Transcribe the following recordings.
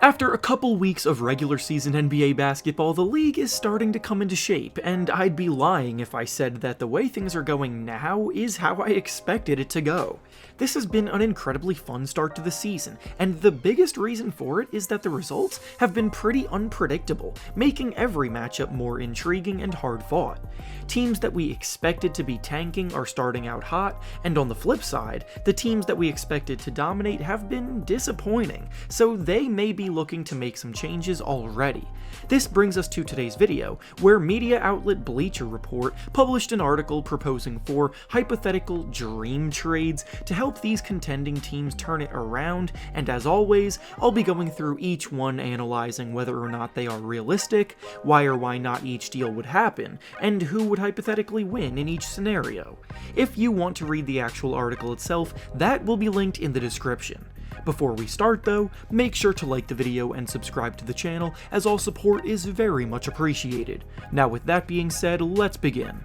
After a couple weeks of regular season NBA basketball, the league is starting to come into shape, and I'd be lying if I said that the way things are going now is how I expected it to go. This has been an incredibly fun start to the season, and the biggest reason for it is that the results have been pretty unpredictable, making every matchup more intriguing and hard-fought. Teams that we expected to be tanking are starting out hot, and on the flip side, the teams that we expected to dominate have been disappointing, so they may be looking to make some changes already. This brings us to today's video, where media outlet Bleacher Report published an article proposing 4 hypothetical dream trades to help these contending teams turn it around, and as always, I'll be going through each one analyzing whether or not they are realistic, why or why not each deal would happen, and who would hypothetically win in each scenario. If you want to read the actual article itself, that will be linked in the description. Before we start though, make sure to like the video and subscribe to the channel, as all support is very much appreciated. Now with that being said, let's begin.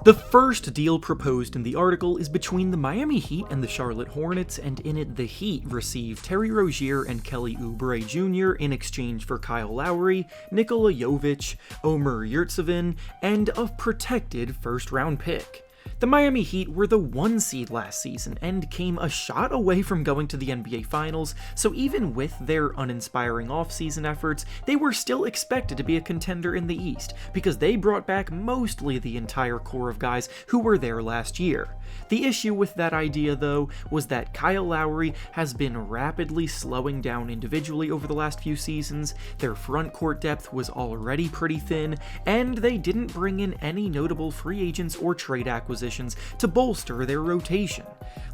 The first deal proposed in the article is between the Miami Heat and the Charlotte Hornets, and in it the Heat receive Terry Rozier and Kelly Oubre Jr. in exchange for Kyle Lowry, Nikola Jovic, Omer Yurtseven, and a protected first-round pick. The Miami Heat were the 1 seed last season and came a shot away from going to the NBA Finals, so even with their uninspiring offseason efforts, they were still expected to be a contender in the East, because they brought back mostly the entire core of guys who were there last year. The issue with that idea, though, was that Kyle Lowry has been rapidly slowing down individually over the last few seasons, their front court depth was already pretty thin, and they didn't bring in any notable free agents or trade acquisitions to bolster their rotation.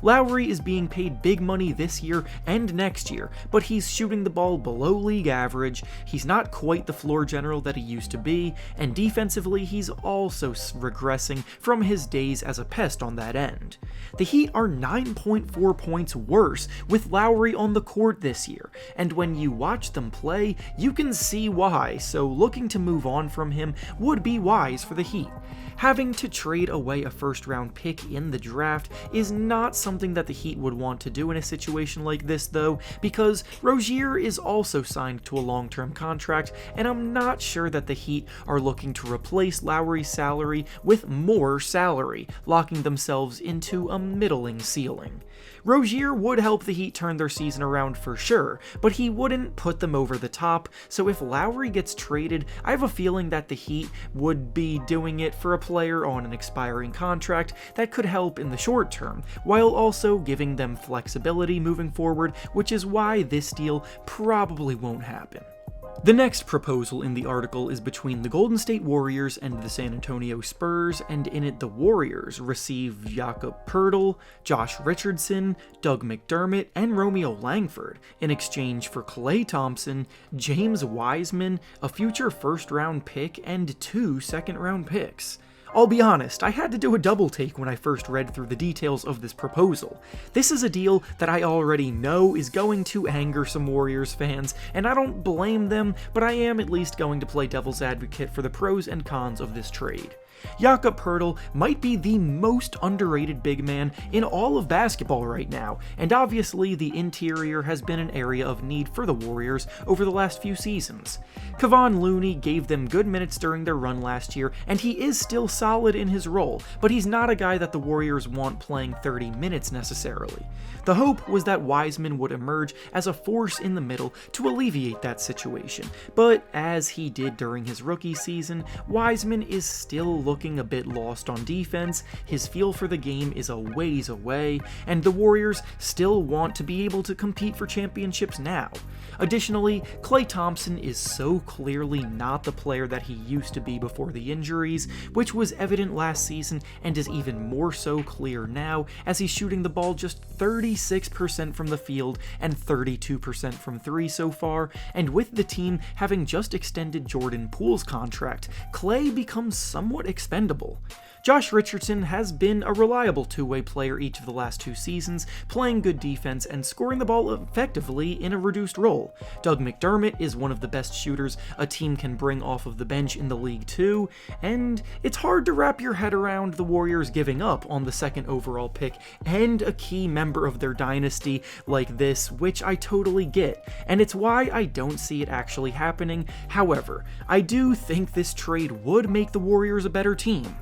Lowry is being paid big money this year and next year, but he's shooting the ball below league average, he's not quite the floor general that he used to be, and defensively he's also regressing from his days as a pest on that end. The Heat are 9.4 points worse with Lowry on the court this year, and when you watch them play, you can see why, so looking to move on from him would be wise for the Heat. Having to trade away a first-round pick in the draft is not something that the Heat would want to do in a situation like this though, because Rozier is also signed to a long-term contract, and I'm not sure that the Heat are looking to replace Lowry's salary with more salary, locking themselves into a middling ceiling. Rozier would help the Heat turn their season around for sure, but he wouldn't put them over the top, so if Lowry gets traded, I have a feeling that the Heat would be doing it for a player on an expiring contract that could help in the short term, while also giving them flexibility moving forward, which is why this deal probably won't happen. The next proposal in the article is between the Golden State Warriors and the San Antonio Spurs, and in it the Warriors receive Jakob Poeltl, Josh Richardson, Doug McDermott, and Romeo Langford in exchange for Klay Thompson, James Wiseman, a future first-round pick, and 2 second-round picks. I'll be honest, I had to do a double take when I first read through the details of this proposal. This is a deal that I already know is going to anger some Warriors fans, and I don't blame them, but I am at least going to play devil's advocate for the pros and cons of this trade. Jakob Poeltl might be the most underrated big man in all of basketball right now, and obviously the interior has been an area of need for the Warriors over the last few seasons. Kevon Looney gave them good minutes during their run last year, and he is still solid in his role, but he's not a guy that the Warriors want playing 30 minutes necessarily. The hope was that Wiseman would emerge as a force in the middle to alleviate that situation, but as he did during his rookie season, Wiseman is still looking a bit lost on defense, his feel for the game is a ways away, and the Warriors still want to be able to compete for championships now. Additionally, Klay Thompson is so clearly not the player that he used to be before the injuries, which was evident last season and is even more so clear now as he's shooting the ball just 36% from the field and 32% from 3 so far, and with the team having just extended Jordan Poole's contract, Klay becomes somewhat expendable. Josh Richardson has been a reliable two-way player each of the last 2 seasons, playing good defense and scoring the ball effectively in a reduced role. well. Doug McDermott is one of the best shooters a team can bring off of the bench in the league too, and it's hard to wrap your head around the Warriors giving up on the second overall pick and a key member of their dynasty like this, which I totally get, and it's why I don't see it actually happening. However, I do think this trade would make the Warriors a better team.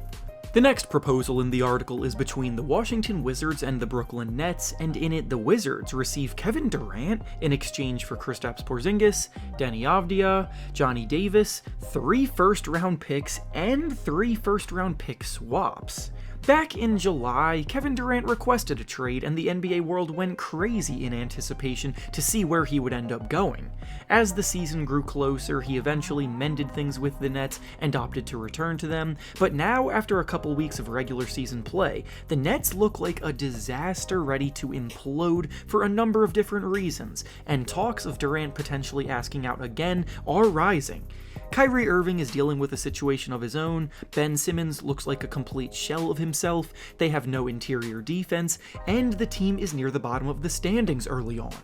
The next proposal in the article is between the Washington Wizards and the Brooklyn Nets, and in it the Wizards receive Kevin Durant in exchange for Kristaps Porzingis, Deni Avdija, Johnny Davis, 3 first-round picks, and 3 first-round pick swaps. Back in July, Kevin Durant requested a trade, and the NBA world went crazy in anticipation to see where he would end up going. As the season grew closer, he eventually mended things with the Nets and opted to return to them, but now, after a couple weeks of regular season play, the Nets look like a disaster ready to implode for a number of different reasons, and talks of Durant potentially asking out again are rising. Kyrie Irving is dealing with a situation of his own, Ben Simmons looks like a complete shell of himself, they have no interior defense, and the team is near the bottom of the standings early on.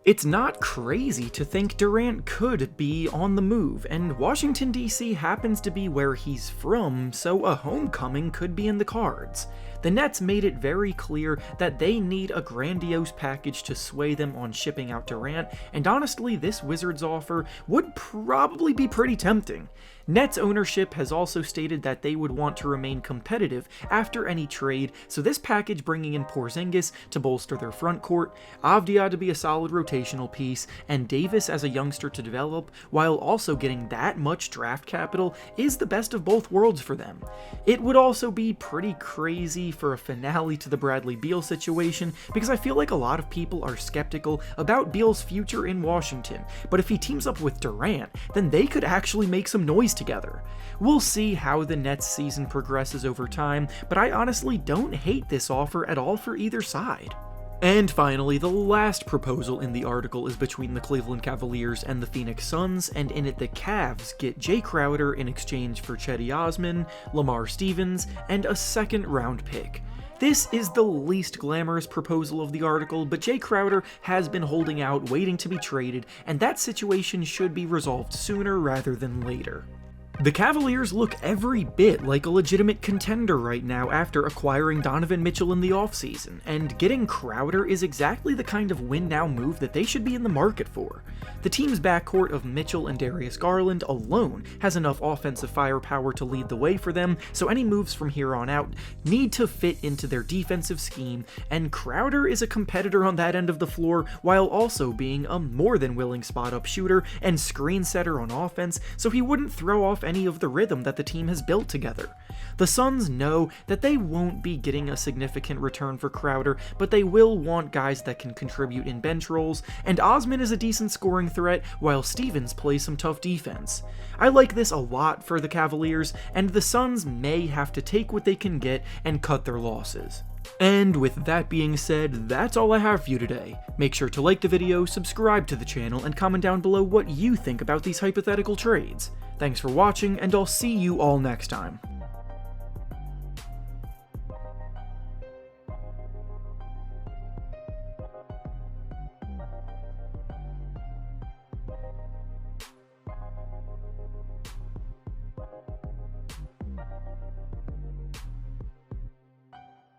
It's not crazy to think Durant could be on the move, and Washington DC happens to be where he's from, so a homecoming could be in the cards. The Nets made it very clear that they need a grandiose package to sway them on shipping out Durant, and honestly, this Wizards offer would probably be pretty tempting. Nets ownership has also stated that they would want to remain competitive after any trade, so this package bringing in Porzingis to bolster their front court, Avdija to be a solid rotational piece, and Davis as a youngster to develop, while also getting that much draft capital, is the best of both worlds for them. It would also be pretty crazy for a finale to the Bradley Beal situation, because I feel like a lot of people are skeptical about Beal's future in Washington, but if he teams up with Durant, then they could actually make some noise together. We'll see how the Nets season progresses over time, but I honestly don't hate this offer at all for either side. And finally, the last proposal in the article is between the Cleveland Cavaliers and the Phoenix Suns, and in it the Cavs get Jay Crowder in exchange for Cedi Osman, Lamar Stevens, and a second-round pick. This is the least glamorous proposal of the article, but Jay Crowder has been holding out, waiting to be traded, and that situation should be resolved sooner rather than later. The Cavaliers look every bit like a legitimate contender right now after acquiring Donovan Mitchell in the offseason, and getting Crowder is exactly the kind of win-now move that they should be in the market for. The team's backcourt of Mitchell and Darius Garland alone has enough offensive firepower to lead the way for them, so any moves from here on out need to fit into their defensive scheme, and Crowder is a competitor on that end of the floor while also being a more than willing spot-up shooter and screen setter on offense, so he wouldn't throw off any of the rhythm that the team has built together. The Suns know that they won't be getting a significant return for Crowder, but they will want guys that can contribute in bench roles, and Osman is a decent scoring threat while Stevens plays some tough defense. I like this a lot for the Cavaliers, and the Suns may have to take what they can get and cut their losses. And with that being said, that's all I have for you today. Make sure to like the video, subscribe to the channel, and comment down below what you think about these hypothetical trades. Thanks for watching, and I'll see you all next time.